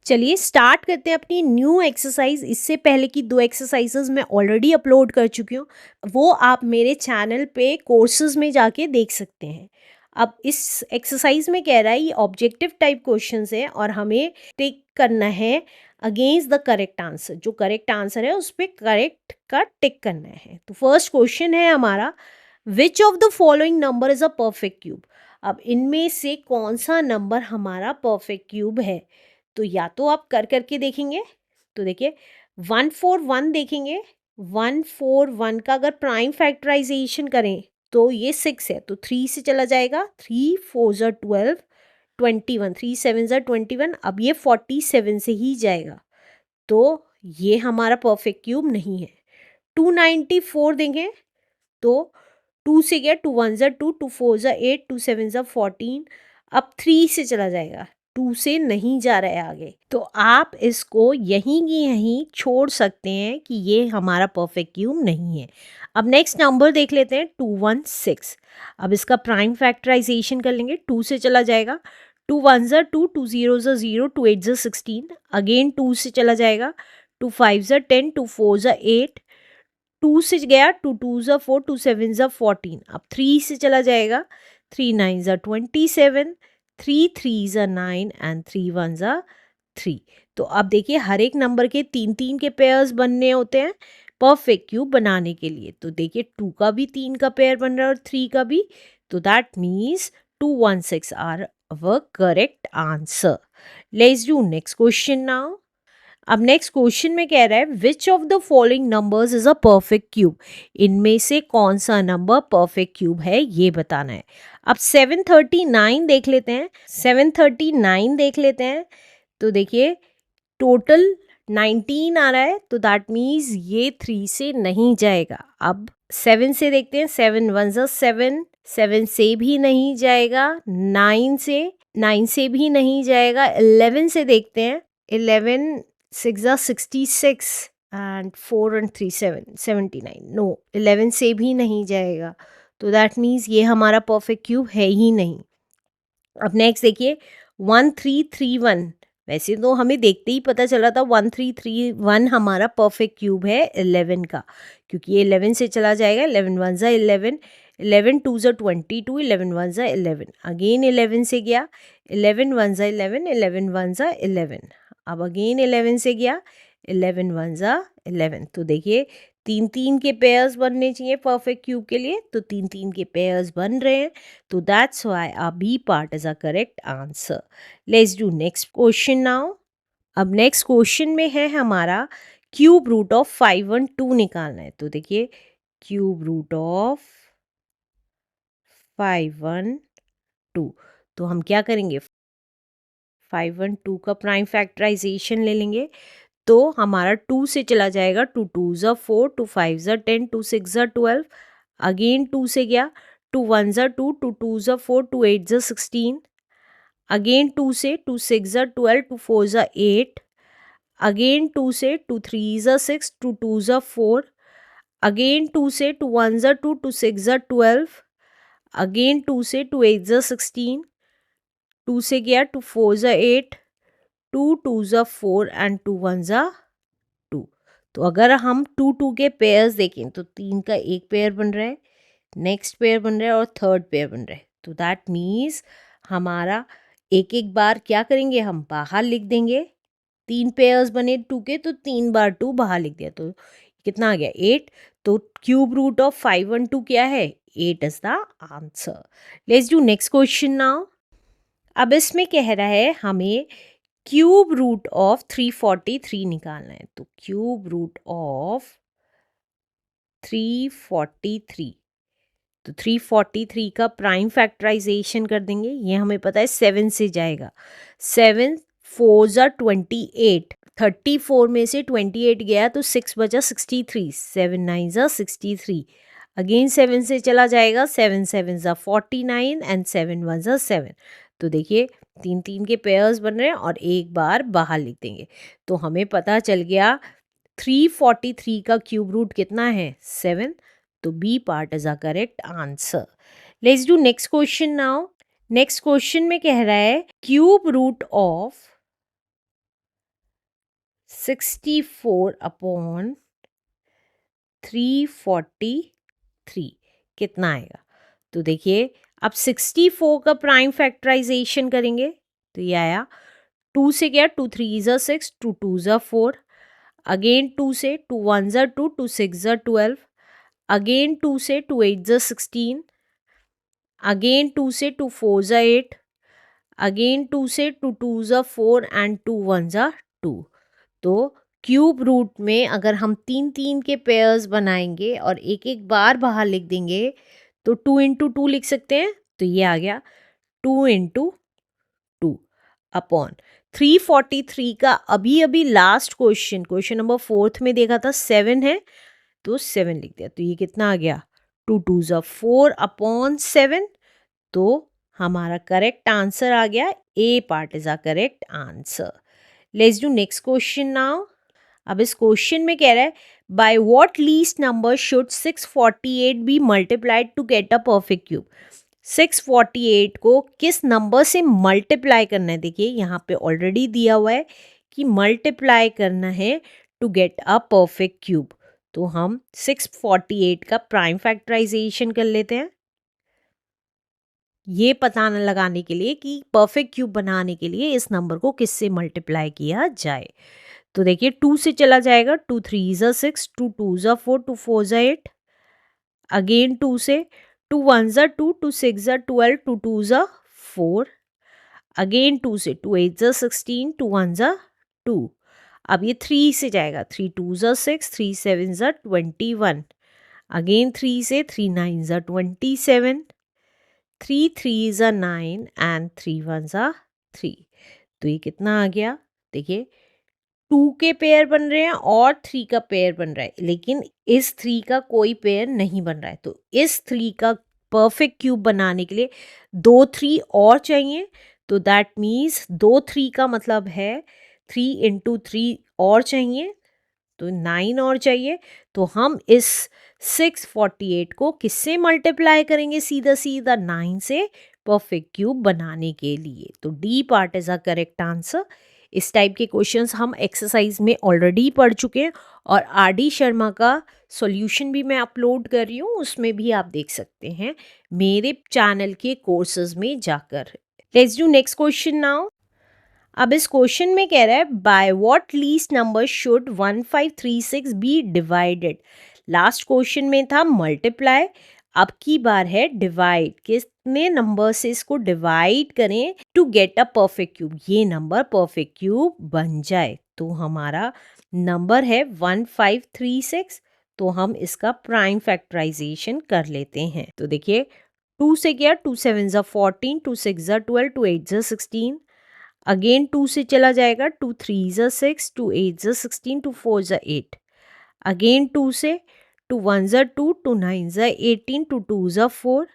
चलिए स्टार्ट करते हैं अपनी न्यू एक्सरसाइज। इससे पहले की 2 एक्सरसाइजेज मैं ऑलरेडी अपलोड कर चुकी हूँ, वो आप मेरे चैनल पे कोर्सेज में जाके देख सकते हैं। अब इस एक्सरसाइज में कह रहा है ये ऑब्जेक्टिव टाइप क्वेश्चंस है और हमें टिक करना है अगेंस्ट द करेक्ट आंसर। जो करेक्ट आंसर है उस पर करेक्ट का टिक करना है। तो फर्स्ट क्वेश्चन है हमारा, विच of the following number is a perfect cube. अब इनमें से कौन सा नंबर हमारा परफेक्ट क्यूब है? तो या तो आप कर करके देखेंगे, तो देखिए 141 देखेंगे। 141 का अगर प्राइम फैक्टराइजेशन करें तो ये 6 है, तो 3 से चला जाएगा। 3 4 ज़ा 12, 21, 3 7 ज़ा 21। अब ये 47 से ही जाएगा, तो ये हमारा परफेक्ट क्यूब नहीं है। 294 देंगे तो 2 से गया, 2 1 ज़ा 2, 2 4 ज़ा 8, 2 7 ज़ा 14। अब 3 से चला जाएगा, 2 से नहीं जा रहा है आगे, तो आप इसको यहीं की यहीं छोड़ सकते हैं कि ये हमारा परफेक्ट क्यूब नहीं है। अब नेक्स्ट नंबर देख लेते हैं, 216। अब इसका प्राइम फैक्टराइजेशन कर लेंगे। 2 से चला जाएगा, 2 1 ज़ा 2, 2 0 ज़ा 0, 2 8 ज़ा 16। अगेन 2 से चला जाएगा, 2 5 ज़ा 10, 2 4 ज़ा 8। 2 से गया, 2 2 ज़ा 4, 2 7 ज़ा 14। अब 3 से चला जाएगा, 3 9 ज़ा 27, 3 3 ज़ा 9 एंड 3 1 ज़ा 3। तो अब देखिए हर एक नंबर के 3 3 के पेयर्स बनने होते हैं परफेक्ट क्यूब बनाने के लिए। तो देखिए 2 का भी 3 का पेयर बन रहा है और 3 का भी, तो that means 216 are our correct answer. Let's do next question now. अब नेक्स्ट क्वेश्चन में कह रहा है, which of the following numbers is a perfect cube. इनमें से कौन सा नंबर परफेक्ट क्यूब है ये बताना है। अब 739 देख लेते हैं। 739 देख लेते हैं, तो देखिए टोटल 19 आ रहा है, तो दैट मीन्स ये 3 से नहीं जाएगा। अब 7 से देखते हैं, 7 1 ज़ा 7, 7 से भी नहीं जाएगा। 9 से भी नहीं जाएगा। 11 से देखते हैं, 11 6 ज़ा 66 एंड 4 and 3 7 79। नो, 11 से भी नहीं जाएगा, तो दैट मीन्स ये हमारा परफेक्ट क्यूब है ही नहीं। अब नेक्स्ट देखिए 1331। वैसे तो हमें देखते ही पता चला था 1331 हमारा परफेक्ट क्यूब है 11 का, क्योंकि ये 11 से चला जाएगा। 11 1 ज़ा 11, 11 2 ज़ा 22, 11 1 ज़ा 11। अगेन 11 से गया, 11 1 ज़ा 11, 11 1 ज़ा 11। अब अगेन 11 से गया, 11 1 ज़ा 11। तो देखिए 3 3 के पेयर्स बनने चाहिए परफेक्ट क्यूब के लिए, तो 3 3 के पेयर्स बन रहे हैं, तो that's why our B part is a correct answer. Let's do next question now. अब नेक्स्ट क्वेश्चन में है हमारा, क्यूब रूट ऑफ 512 निकालना है। तो देखिए क्यूब रूट ऑफ 512, तो हम क्या करेंगे, 512 का प्राइम फैक्टराइजेशन ले लेंगे। तो हमारा 2 से चला जाएगा, 2 2 ज़ा 4, 2 5 ज़ा 10, 2 6 ज़ा 12। अगेन 2 से गया, 2 1 ज़ा 2, 2 2 ज़ा 4, 2 8 ज़ा 16। अगेन 2 से, 2 6 ज़ा 12, 2 4 ज़ा 8। अगेन 2 से, 2 3 ज़ा 6, 2 2 ज़ा 4। अगेन 2 से, 2 1 ज़ा 2, 2 6 ज़ा 12। अगेन 2 से, 2 8 ज़ा 16। 2 से गया, 2 4 ज़ा 8, 2 2 ज़ा 4 एंड 2 1 ज़ा 2। तो अगर हम 2 2 के पेयर्स देखें तो 3 का एक पेयर बन रहा है, नेक्स्ट पेयर बन रहा है और थर्ड पेयर बन रहा है। तो दैट मीन्स हमारा एक एक बार क्या करेंगे, हम बाहर लिख देंगे। 3 पेयर्स बने 2 के, तो 3 बार 2 बाहर लिख दिया, तो कितना आ गया 8। तो क्यूब रूट ऑफ 512 क्या है, 8 is the answer. Let's do next question now. अब इसमें कह रहा है हमें क्यूब रूट ऑफ 343 निकालना है। तो क्यूब रूट ऑफ 343, तो 343 का प्राइम फैक्टराइजेशन कर देंगे। ये हमें पता है 7 से जाएगा। 7 4 ज़ा 28, 34 में से 28 गया तो 6 बचा 63, 7 9 ज़ा 63। अगेन 7 से चला जाएगा, 7 7 ज़ा 49 एंड 7 1 ज़ा 7। तो देखिए 3 3 के पेयर्स बन रहे हैं और एक बार बाहर लिख देंगे, तो हमें पता चल गया 343 का क्यूब रूट कितना है, 7। तो B part is a correct answer. Let's do next question now. Next question में कह रहा है, क्यूब रूट ऑफ 64 अपॉन 343 कितना आएगा? तो देखिए अब 64 का प्राइम फैक्टराइजेशन करेंगे तो ये आया 2 से क्या, 2 3 ज़ा 6, 2 2 ज़ा 4, अगेन 2 से 2 1 ज़ा 2, 2 6 ज़ा 12, अगेन 2 से 2 8 ज़ा 16, अगेन 2 से 2 4 ज़ा 8, अगेन 2 से 2 2 ज़ा 4 एंड 2 1 ज़ा 2। तो क्यूब रूट में अगर हम 3 के पेयर्स बनाएंगे और एक एक बार बाहर लिख देंगे तो 2 इंटू 2 लिख सकते हैं। तो ये आ गया 2 इंटू 2 अपॉन 343 का अभी अभी लास्ट क्वेश्चन नंबर 4 में देखा था 7 है तो 7 लिख दिया। तो ये कितना आ गया 2 2 ज़ा 4 अपॉन 7। तो हमारा करेक्ट आंसर आ गया, A part is a correct answer. Let's do next question now. अब इस क्वेश्चन में कह रहा है by what least number should 648 be multiplied to get a perfect cube. 648 को किस नंबर से मल्टीप्लाई करना है? देखिए यहाँ पे ऑलरेडी दिया हुआ है कि मल्टीप्लाई करना है to get a perfect cube. तो हम 648 का प्राइम फैक्टराइजेशन कर लेते हैं, ये पता न लगाने के लिए कि परफेक्ट क्यूब बनाने के लिए इस नंबर को किससे मल्टीप्लाई किया जाए। तो देखिए 2 से चला जाएगा, 2 3 ज़ा 6, 2 2 ज़ा 4, 2 4 ज़ा 8, अगेन 2 से 2 1 ज़ा 2, 2 6 ज़ा 12, 2 2 ज़ा 4, अगेन 2 से 2 8 ज़ा 16, 2 1 ज़ा 2। अब ये 3 से जाएगा, 3 2 ज़ा 6, 3 7 ज़ा 21, अगेन 3 से 3 9 ज़ा 27, 3 3 ज़ा 9 एंड 3 1 ज़ा 3। तो ये कितना आ गया? देखिए 2 के पेयर बन रहे हैं और 3 का पेयर बन रहा है, लेकिन इस 3 का कोई पेयर नहीं बन रहा है। तो इस 3 का परफेक्ट क्यूब बनाने के लिए 2 3 और चाहिए। तो दैट मीन्स 2 3 का मतलब है 3 इंटू 3 और चाहिए, तो 9 और चाहिए। तो हम इस 648 को किससे मल्टीप्लाई करेंगे? सीधा सीधा 9 से परफेक्ट क्यूब बनाने के लिए। तो D part is a correct answer. इस टाइप के क्वेश्चंस हम एक्सरसाइज में ऑलरेडी पढ़ चुके हैं और आर डी शर्मा का सॉल्यूशन भी मैं अपलोड कर रही हूँ, उसमें भी आप देख सकते हैं मेरे चैनल के कोर्सेज में जाकर। Let's do next question now. अब इस क्वेश्चन में कह रहा है by what least number should 1536 be divided. Last question में था मल्टीप्लाई, अब की बार है डिवाइड। कितने नंबर से इसको डिवाइड करें to get a perfect cube, ये नंबर परफेक्ट क्यूब बन जाए। तो हमारा नंबर है 1536, तो हम इसका प्राइम फैक्टराइजेशन कर लेते हैं। तो देखिए 2 से क्या, 2 7 ज़ा 14, 2 6 ज़ा 12, 2 8 ज़ा 16, अगेन 2 से चला जाएगा, 2 3 ज़ा 6, 2 8 ज़ा 16, 2 4 ज़ा 8, अगेन 2 से 2 1 ज़ा 2, 2 9 ज़ा 18, 2 2 ज़ा 4,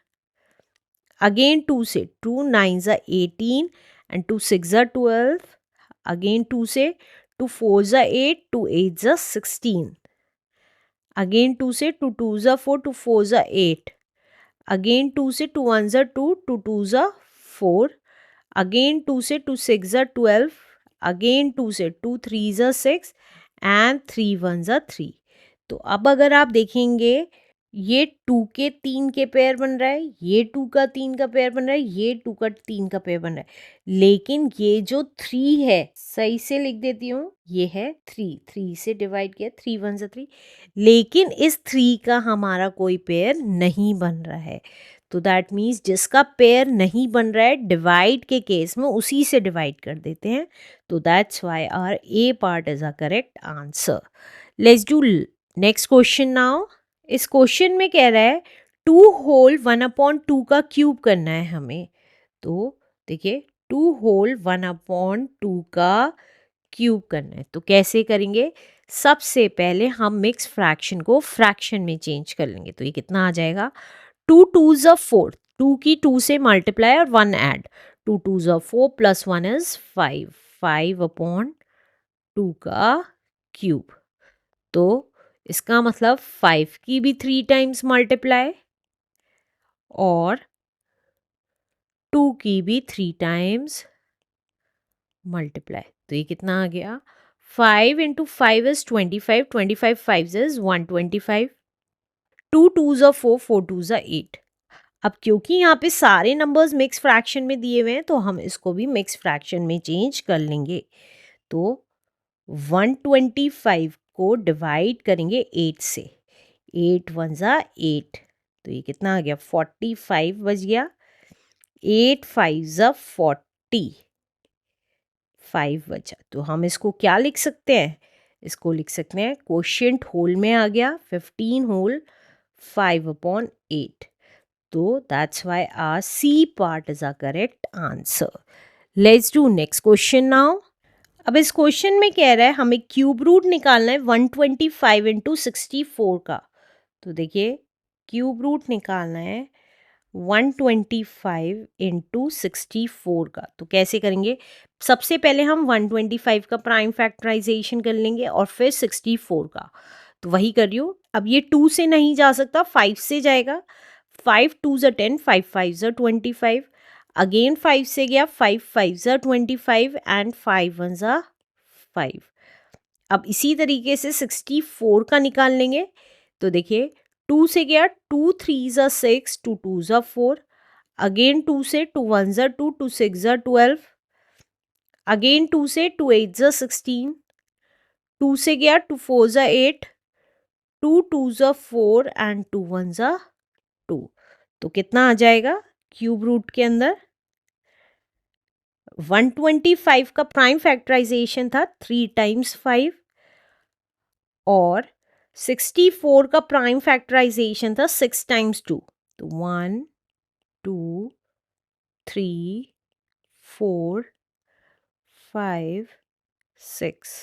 अगेन 2 से 2 9 ज़ा 18 एंड 2 6 ज़ा 12, अगेन 2 से 2 4 ज़ा 8, 2 8 ज़ा 16, अगेन 2 से 2 2 ज़ा 4, 2 4 ज़ा 8, अगेन 2 से 2 1 ज़ा 2, 2 2 ज़ा 4, अगेन 2 से 2 6 ज़ा 12, अगेन 2 से 2 3 ज़ा 6 एंड 3 1 ज़ा 3। तो अब अगर आप देखेंगे ये 2 के 3 के पेयर बन रहा है, ये 2 का 3 का पेयर बन रहा है, ये 2 का 3 का पेयर बन रहा है, लेकिन ये जो 3 है, सही से लिख देती हूँ, ये है 3, 3 से डिवाइड किया, 3 1 ज़ा 3, लेकिन इस 3 का हमारा कोई पेयर नहीं बन रहा है। तो दैट मीन्स जिसका पेयर नहीं बन रहा है डिवाइड के केस में उसी से डिवाइड कर देते हैं। तो that's why our A part is a correct answer. Let's do next question now. इस क्वेश्चन में कह रहा है 2 होल 1/2 का क्यूब करना है हमें। तो देखिए 2 होल 1/2 का क्यूब करना है, तो कैसे करेंगे? सबसे पहले हम मिक्स फ्रैक्शन को फ्रैक्शन में चेंज कर लेंगे। तो ये कितना आ जाएगा? 2 2 ज़ा 4, 2 की 2 से मल्टीप्लाई और 1 ऐड, 2 2 ज़ा 4 प्लस 1 इज 5, 5/2 का क्यूब। तो इसका मतलब 5 की भी 3 टाइम्स मल्टीप्लाई और 2 की भी 3 टाइम्स मल्टीप्लाई। तो ये कितना आ गया? 5 into 5 is 25. 25 5s is 125. 2 2s are 4. 4 2s are 8. अब क्योंकि यहाँ पे सारे नंबर्स मिक्स फ्रैक्शन में दिए हुए हैं तो हम इसको भी मिक्स फ्रैक्शन में चेंज कर लेंगे। तो 125 को डिवाइड करेंगे 8 से। 8 1 जा 8, तो ये कितना आ गया 45 बच गया। 8 5 जा 40, 5 बचा। तो हम इसको क्या लिख सकते हैं, इसको लिख सकते हैं क्वोशिएंट होल में आ गया 15 होल 5/8। तो that's why our C part is our correct answer. Let's do next question now. अब इस क्वेश्चन में कह रहा है हमें क्यूब रूट निकालना है 125 इंटू 64 का। तो देखिए क्यूब रूट निकालना है 125 इंटू 64 का। तो कैसे करेंगे, सबसे पहले हम 125 का प्राइम फैक्टराइजेशन कर लेंगे और फिर 64 का। तो वही कर रही हूँ। अब ये 2 से नहीं जा सकता, 5 से जाएगा। 5 2s are 10, 5 5s are 25. Again 5 से गया, 5 5s are 25 and 5 1s are 5। अब इसी तरीके से 64 का निकाल लेंगे। तो देखिए 2 से गया, 2 3s are 6, 2 2s are 4। Again 2 से, 2 1s are 2, 2 6s are 12। Again 2 से, 2 8s are 16। 2 से गया, 2 4s are 8, 2 2s are 4 and 2 1s are 2। तो कितना आ जाएगा क्यूब रूट के अंदर, 125 का प्राइम फैक्टराइजेशन था 3 टाइम्स 5 और 64 का प्राइम फैक्टराइजेशन था 6 टाइम्स 2। तो 1 2 3 4 5 6।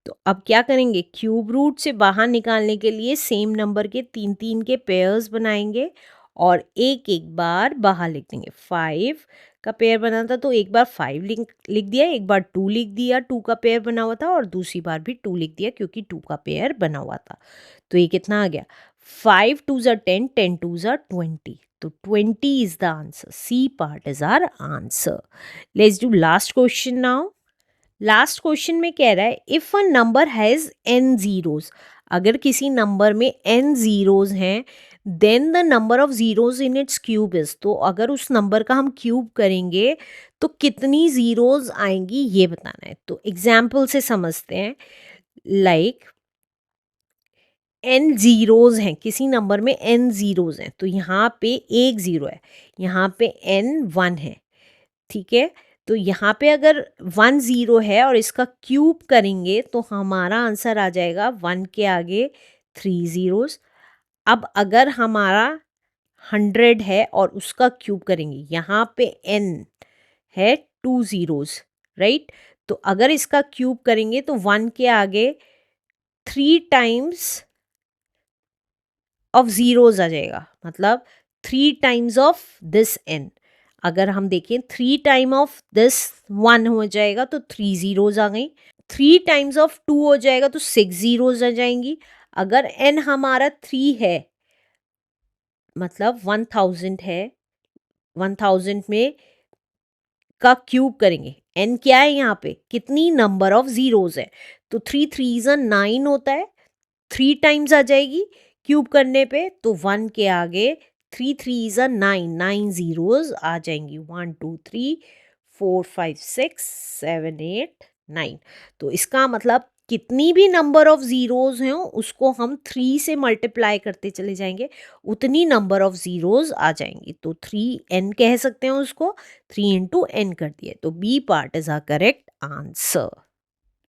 तो अब क्या करेंगे, क्यूब रूट से बाहर निकालने के लिए सेम नंबर के 3 3 के पेयर्स बनाएंगे और एक एक बार बाहर लिख देंगे। 5 का पेयर बना था तो एक बार 5 लिख दिया, एक बार 2 लिख दिया, 2 का पेयर बना हुआ था और दूसरी बार भी 2 लिख दिया क्योंकि 2 का पेयर बना हुआ था। तो ये कितना आ गया, 5 2s are 10, 10 2s are 20। तो 20 is the answer, C part is our answer. Let's do last question now. Last question में कह रहा है if a number has n zeros, अगर किसी नंबर में n जीरोस हैं then the number of zeros in its cube is, तो अगर उस नंबर का हम क्यूब करेंगे तो कितनी जीरोस आएंगी ये बताना है। तो एग्जाम्पल से समझते हैं। लाइक n जीरोस हैं, किसी नंबर में n जीरोस हैं, तो यहाँ पे एक ज़ीरो है, यहाँ पे n 1 है, ठीक है। तो यहाँ पे अगर 1 0 है और इसका क्यूब करेंगे तो हमारा आंसर आ जाएगा 1 के आगे 3 ज़ीरोस। अब अगर हमारा 100 है और उसका क्यूब करेंगे, यहाँ पे n है 2 ज़ीरोस, राइट। तो अगर इसका क्यूब करेंगे तो 1 के आगे 3 टाइम्स ऑफ ज़ीरोस आ जाएगा, मतलब 3 टाइम्स ऑफ दिस n। अगर हम देखें 3 टाइम ऑफ दिस 1 हो जाएगा तो 3 ज़ीरोस आ गई, 3 टाइम्स ऑफ 2 हो जाएगा तो 6 ज़ीरोस आ जाएंगी। अगर n हमारा 3 है मतलब 1000 है, 1000 में का क्यूब करेंगे, n क्या है यहाँ पे, कितनी नंबर ऑफ ज़ीरोस है, तो 3 3 9 होता है, 3 टाइम्स आ जाएगी क्यूब करने पे, तो 1 के आगे 3 3 9, 9 ज़ीरोस आ जाएंगी। 1 2 3 4 5 6 7 8 9। तो इसका मतलब कितनी भी नंबर ऑफ ज़ीरोस हैं उसको हम 3 से मल्टीप्लाई करते चले जाएंगे, उतनी नंबर ऑफ ज़ीरोस आ जाएंगी। तो 3n कह सकते हैं उसको, 3 इंटू n कर दिए। तो B part is our correct answer.